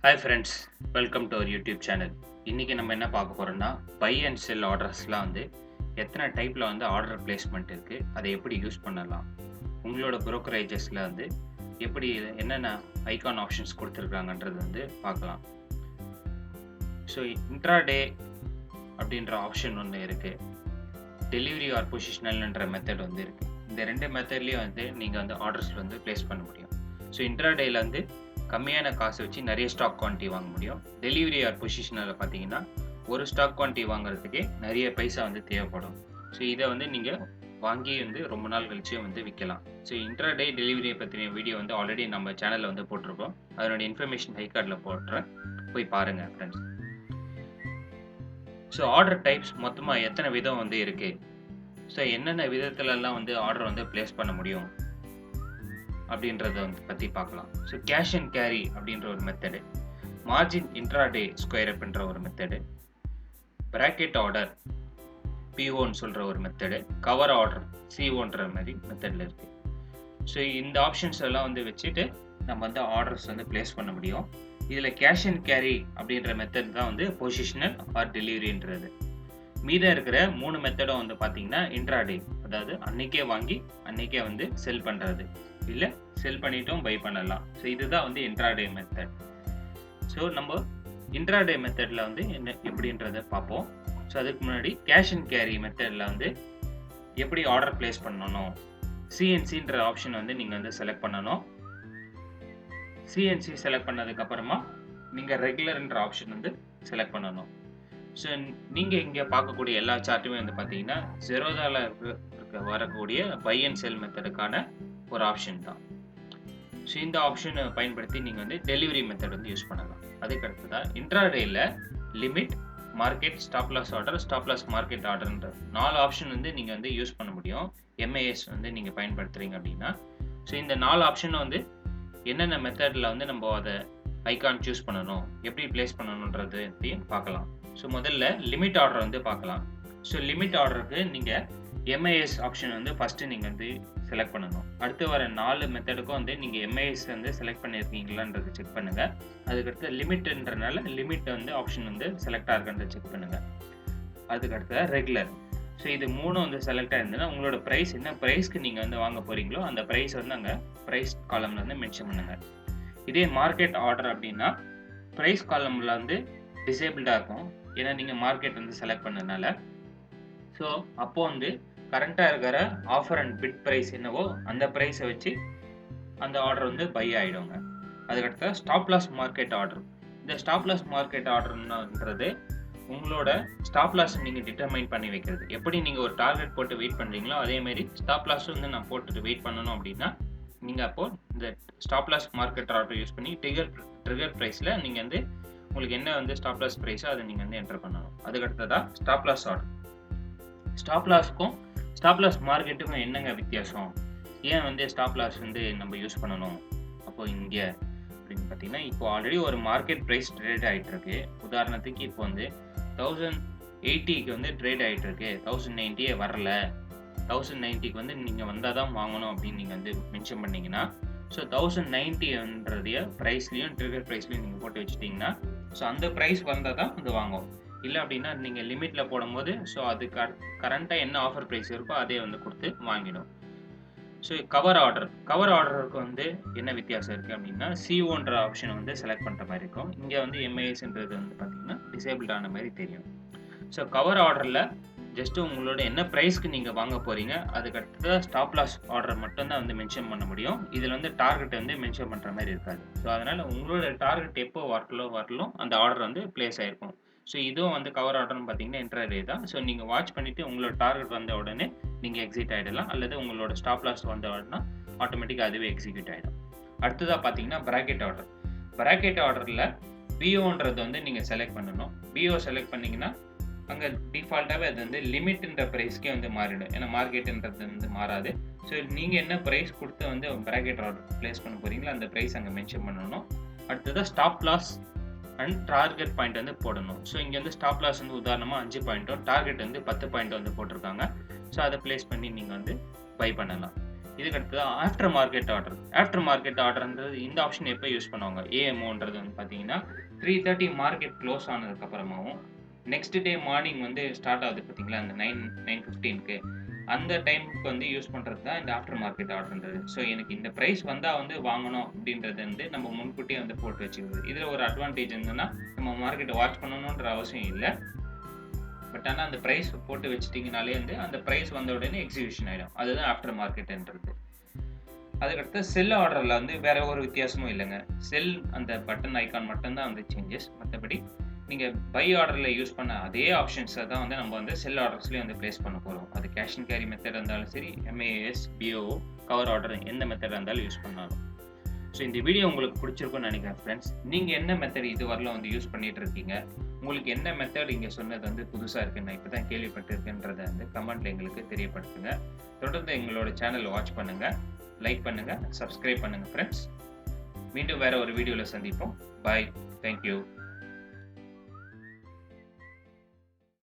Hi friends, welcome to our YouTube channel. இன்றைக்கி நம்ம என்ன பார்க்க போகிறோம்னா, பை அண்ட் செல் ஆர்டர்ஸ்லாம் வந்து எத்தனை டைப்பில் வந்து ஆர்டர் பிளேஸ்மெண்ட் இருக்குது, அதை எப்படி யூஸ் பண்ணலாம், உங்களோட ப்ரோக்கரேஜஸில் வந்து எப்படி என்னென்ன ஐகான் ஆப்ஷன்ஸ் கொடுத்துருக்காங்கன்றது வந்து பார்க்கலாம். ஸோ இன்ட்ராடே அப்படின்ற ஆப்ஷன் ஒன்று இருக்குது, டெலிவரி ஆர் பொசிஷனல்ன்ற மெத்தட் வந்து இருக்குது. இந்த ரெண்டு மெத்தட்லேயும் வந்து நீங்கள் வந்து ஆர்டர்ஸ் வந்து ப்ளேஸ் பண்ண முடியும். ஸோ இன்ட்ராடேயில் வந்து கம்மியான காசு வச்சு நிறைய ஸ்டாக் குவான்டிட்டி வாங்க முடியும். டெலிவரி ஆர் பொசிஷனில் பார்த்தீங்கன்னா ஒரு ஸ்டாக் குவான்டிட்டி வாங்குறதுக்கே நிறைய பைசா வந்து தேவைப்படும். ஸோ இதை வந்து நீங்கள் வாங்கி வந்து ரொம்ப நாள் கழிச்சு வந்து விற்கலாம். ஸோ இன்ட்ராடே டெலிவரியை பற்றின வீடியோ வந்து ஆல்ரெடி நம்ம சேனலில் வந்து போட்டிருக்கோம். அதனோட இன்ஃபர்மேஷன் ஹை கார்டில் போட்டுறேன், போய் பாருங்கள் ஃப்ரெண்ட்ஸ். ஸோ ஆர்டர் டைப்ஸ் மொத்தமாக எத்தனை விதம் வந்து இருக்குது, ஸோ என்னென்ன விதத்துலலாம் வந்து ஆர்டர் வந்து பிளேஸ் பண்ண முடியும் அப்படின்றத வந்து பற்றி பார்க்கலாம். ஸோ கேஷ் அண்ட் கேரி அப்படின்ற ஒரு மெத்தடு, மார்ஜின் இன்ட்ராடே ஸ்கொயர் அப்ன்ற ஒரு மெத்தடு, பிராக்கெட் ஆர்டர் பிஓன்னு சொல்கிற ஒரு மெத்தடு, கவர் ஆர்டர் சிஓன்ற மாதிரி மெத்தடில் இருக்குது. ஸோ இந்த ஆப்ஷன்ஸ் எல்லாம் வந்து வச்சுட்டு நம்ம வந்து ஆர்டர்ஸ் வந்து பிளேஸ் பண்ண முடியும். இதில் கேஷ் அண்ட் கேரி அப்படின்ற மெத்தட் தான் வந்து பொசிஷனல் ஆர் டெலிவரின்றது. மீதம் இருக்கிற 3 மெத்தடும் வந்து பார்த்தீங்கன்னா இன்ட்ராடே, அதாவது அன்னைக்கே வாங்கி அன்னைக்கே வந்து செல் பண்ணுறது, இல்லை செல் பண்ணிட்டும் பை பண்ணலாம். ஸோ இதுதான் வந்து இன்ட்ராடே மெத்தட். ஸோ நம்ம இன்ட்ராடே மெத்தடில் வந்து என்ன எப்படின்றத பார்ப்போம். ஸோ அதுக்கு முன்னாடி கேஷ் அண்ட் கேரி மெத்தடில் வந்து எப்படி ஆர்டர் பிளேஸ் பண்ணணும், சிஎன்சின்ற ஆப்ஷன் வந்து நீங்கள் வந்து செலக்ட் பண்ணணும். சிஎன்சி செலக்ட் பண்ணதுக்கப்புறமா நீங்கள் ரெகுலர்ன்ற ஆப்ஷன் வந்து செலக்ட் பண்ணணும். ஸோ நீங்கள் இங்கே பார்க்கக்கூடிய எல்லா சார்ட்டுமே வந்து பார்த்தீங்கன்னா ஜெரோதாவில் வரக்கூடிய பை அண்ட் செல் மெத்தடுக்கான ஒரு ஆப்ஷன் தான். ஸோ இந்த ஆப்ஷனை பயன்படுத்தி நீங்கள் வந்து டெலிவரி மெத்தட் வந்து யூஸ் பண்ணலாம். அதுக்கு அடுத்ததான் இன்ட்ராடேயில் limit, market, stop loss order, stop loss market ஆர்டர்ன்ற 4 ஆப்ஷன் வந்து நீங்கள் வந்து யூஸ் பண்ண முடியும். எம்ஏஎஸ் வந்து நீங்கள் பயன்படுத்துகிறீங்க அப்படின்னா. ஸோ இந்த 4 ஆப்ஷனை வந்து என்னென்ன மெத்தடில் வந்து நம்ம அதை ஐகான் சூஸ் பண்ணணும், எப்படி பிளேஸ் பண்ணணுன்றதையும் பார்க்கலாம். ஸோ முதல்ல லிமிட் ஆர்டர் வந்து பார்க்கலாம். ஸோ லிமிட் ஆர்டருக்கு நீங்கள் எம்ஐஎஸ் ஆப்ஷன் வந்து ஃபஸ்ட்டு நீங்கள் வந்து செலக்ட் பண்ணணும். அடுத்து வர 4 மெத்தடுக்கும் வந்து நீங்கள் எம்ஐஎஸ் வந்து செலக்ட் பண்ணியிருக்கீங்களான்றது செக் பண்ணுங்கள். அதுக்கடுத்து லிமிட்ன்றனால லிமிட் வந்து ஆப்ஷன் வந்து செலக்ட் ஆகுன்றதை செக் பண்ணுங்கள். அதுக்கடுத்து ரெகுலர். ஸோ இது 3 வந்து செலக்ட் ஆயிருந்ததுன்னா உங்களோட ப்ரைஸ் என்ன ப்ரைஸ்க்கு நீங்கள் வந்து வாங்க போகிறீங்களோ அந்த ப்ரைஸ் வந்து அங்கே ப்ரைஸ் காலமில் வந்து மென்ஷன் பண்ணுங்கள். இதே மார்க்கெட் ஆர்டர் அப்படின்னா ப்ரைஸ் காலமில் வந்து டிசேபிள்டாக இருக்கும், ஏன்னா நீங்கள் மார்க்கெட் வந்து செலக்ட் பண்ணதுனால. ஸோ அப்போது வந்து கரண்ட்டாக இருக்கிற ஆஃபர் அண்ட் பிட் ப்ரைஸ் என்னவோ அந்த ப்ரைஸை வச்சு அந்த ஆர்டர் வந்து பை ஆகிடுங்க. அதுக்கடுத்த ஸ்டாப் லாஸ் மார்க்கெட் ஆர்டர். இந்த ஸ்டாப் லாஸ் மார்க்கெட் ஆர்டர்ன்றது உங்களோட ஸ்டாப் லாஸ் நீங்கள் டிட்டர்மைன் பண்ணி வைக்கிறது. எப்படி நீங்கள் ஒரு டார்கெட் போட்டு வெயிட் பண்ணுறீங்களோ அதேமாரி ஸ்டாப் லாஸ் வந்து நான் போட்டுட்டு வெயிட் பண்ணணும் அப்படின்னா நீங்கள் அப்போது இந்த stop loss market order use பண்ணி ட்ரிகர் ப்ரைஸில் நீங்கள் வந்து உங்களுக்கு என்ன வந்து ஸ்டாப் லாஸ் ப்ரைஸோ அதை நீங்கள் வந்து என்டர் பண்ணணும். அதுக்கடுத்ததான் ஸ்டாப் லாஸ் ஆர்டர். ஸ்டாப் லாஸ்க்கும் ஸ்டாப் லாஸ் மார்க்கெட்டுக்கும் என்னங்க வித்தியாசம், ஏன் வந்து ஸ்டாப் லாஸ் வந்து நம்ம யூஸ் பண்ணணும் அப்போது இங்கே அப்படின்னு பார்த்தீங்கன்னா, இப்போ ஆல்ரெடி ஒரு மார்க்கெட் ப்ரைஸ் ட்ரேட் ஆகிட்டு இருக்கு. உதாரணத்துக்கு இப்போ வந்து 1080க்கு வந்து ட்ரேட் ஆகிட்டு இருக்கு, 1090 வரல, 1090க்கு வந்து நீங்கள் வந்தால் தான் வாங்கணும் அப்படின்னு நீங்கள் வந்து மென்ஷன் பண்ணிங்கன்னா, ஸோ 1090ன்றதைய ப்ரைஸ்லையும் ட்ரிகர் ப்ரைஸ்லையும் நீங்கள் போட்டு வச்சுட்டிங்கன்னா ஸோ அந்த ப்ரைஸ் வந்தால் தான் அது வாங்கும். இல்லை அப்படின்னா நீங்கள் லிமிட்டில் போடும்போது ஸோ அது கரண்ட்டாக என்ன ஆஃபர் ப்ரைஸ் இருக்கோ அதே வந்து கொடுத்து வாங்கிடும். ஸோ கவர் ஆர்டருக்கு வந்து என்ன வித்தியாசம் இருக்குது அப்படின்னா, சிஓன்ற ஆப்ஷனை வந்து செலக்ட் பண்ணுற மாதிரி இருக்கும். இங்கே வந்து எம்ஐஎஸ்ன்றது வந்து பார்த்திங்கன்னா டிசேபிள் ஆன மாதிரி தெரியும். ஸோ கவர் ஆர்டரில் ஜஸ்ட்டு உங்களோட என்ன ப்ரைஸ்க்கு நீங்கள் வாங்க போகிறீங்க, அதுக்கடுத்து ஸ்டாப் லாஸ் ஆர்டர் மட்டும்தான் வந்து மென்ஷன் பண்ண முடியும். இதில் வந்து டார்கெட் வந்து மென்ஷன் பண்ணுற மாதிரி இருக்காது. ஸோ அதனால் உங்களோட டார்கெட் எப்போ வரலும் அந்த ஆர்டர் வந்து பிளேஸ் ஆகிருக்கும். ஸோ இதுவும் வந்து கவர் ஆர்டர்னு பார்த்தீங்கன்னா இன்ட்ராடே தான். ஸோ நீங்கள் வாட்ச் பண்ணிவிட்டு உங்களோட டார்கெட் வந்த உடனே நீங்கள் எக்ஸிட் ஆகிடலாம், அல்லது உங்களோட ஸ்டாப் லாஸ் வந்த உடனே ஆட்டோமேட்டிக்காக அதுவே எக்ஸிக்யூட் ஆகிடும். அடுத்ததாக பார்த்தீங்கன்னா பிராக்கெட் ஆர்டரில் பிஓன்றது வந்து நீங்கள் செலக்ட் பண்ணணும். பிஓ செலக்ட் பண்ணிங்கன்னா அங்கே டிஃபால்ட்டாகவே அது வந்து லிமிட்ன்ற ப்ரைஸ்க்கே வந்து மாறிடும், ஏன்னா மார்க்கெட்டுன்றது வந்து மாறாது. ஸோ நீங்கள் என்ன ப்ரைஸ் கொடுத்து வந்து பிராக்கெட் ஆர்டர் ப்ளேஸ் பண்ண போகிறீங்களோ அந்த ப்ரைஸ் அங்கே மென்ஷன் பண்ணணும். அடுத்ததாக stop loss and target point வந்து போடணும். ஸோ இங்கே வந்து ஸ்டாப் லாஸ் வந்து உதாரணமாக 5 பாயிண்ட்டும் டார்கெட் வந்து 10 பாயிண்ட் வந்து போட்டிருக்காங்க. ஸோ அதை பிளேஸ் பண்ணி நீங்கள் வந்து பை பண்ணலாம். இதுக்கடுத்து after market order. After market ஆர்டர்ன்றது இந்த ஆப்ஷன் எப்போ யூஸ் பண்ணுவாங்க? ஏஎம்ஓன்றது வந்து பார்த்தீங்கன்னா 3:30 மார்க்கெட் க்ளோஸ் ஆனதுக்கு அப்புறமாவும் நெக்ஸ்ட் டே மார்னிங் வந்து ஸ்டார்ட் ஆகுது பார்த்தீங்களா, அந்த 9:15க்கு அந்த டைமுக்கு வந்து யூஸ் பண்ணுறது தான் இந்த ஆஃப்டர் மார்க்கெட் ஆர்டர்ன்றது. ஸோ எனக்கு இந்த ப்ரைஸ் வந்தால் வந்து வாங்கணும் அப்படின்றது வந்து நம்ம முன்கூட்டியே வந்து போட்டு வச்சுக்கிறது. இதில் ஒரு அட்வான்டேஜ் என்னன்னா, நம்ம மார்க்கெட்டை வாட்ச் பண்ணணுன்ற அவசியம் இல்லை. பட் ஆனால் அந்த ப்ரைஸ் போட்டு வச்சுட்டிங்கனாலே வந்து அந்த ப்ரைஸ் வந்த உடனே எக்ஸிக்யூஷன் ஆகிடும். அதுதான் ஆஃப்டர் மார்க்கெட்ன்றது. அதுக்கடுத்து செல் ஆர்டரில் வந்து வேற ஒரு வித்தியாசமும் இல்லைங்க. செல் அந்த பட்டன் ஐக்கான் மட்டும்தான் வந்து சேஞ்சஸ். மற்றபடி நீங்கள் பை ஆர்டரில் யூஸ் பண்ண அதே ஆப்ஷன்ஸை தான் வந்து நம்ம வந்து செல் ஆர்டர்ஸ்லேயே வந்து ப்ளேஸ் பண்ண போகிறோம். அது கேஷ் அண்ட் கேரி மெத்தட் இருந்தாலும் சரி, எம்ஏஎஸ், பிஓஓ, கவர் ஆர்டர் எந்த மெத்தட் இருந்தாலும் யூஸ் பண்ணாலும். ஸோ இந்த வீடியோ உங்களுக்கு பிடிச்சிருக்கும்னு நினைக்கிறேன் ஃப்ரெண்ட்ஸ். நீங்கள் என்ன மெத்தட் இது வரலாம் வந்து யூஸ் பண்ணிட்டு இருக்கீங்க? உங்களுக்கு என்ன மெத்தட் இங்கே சொன்னது வந்து புதுசாக இருக்குன்னு நான் இப்போ தான் கேள்விப்பட்டிருக்கேன்றதை வந்து கமெண்ட்டில் எங்களுக்கு தெரியப்படுத்துங்க. தொடர்ந்து எங்களோட சேனல் வாட்ச் பண்ணுங்கள், லைக் பண்ணுங்கள், சப்ஸ்கிரைப் பண்ணுங்கள் ஃப்ரெண்ட்ஸ். மீண்டும் வேறு ஒரு வீடியோவில் சந்திப்போம். பாய். தேங்க்யூ.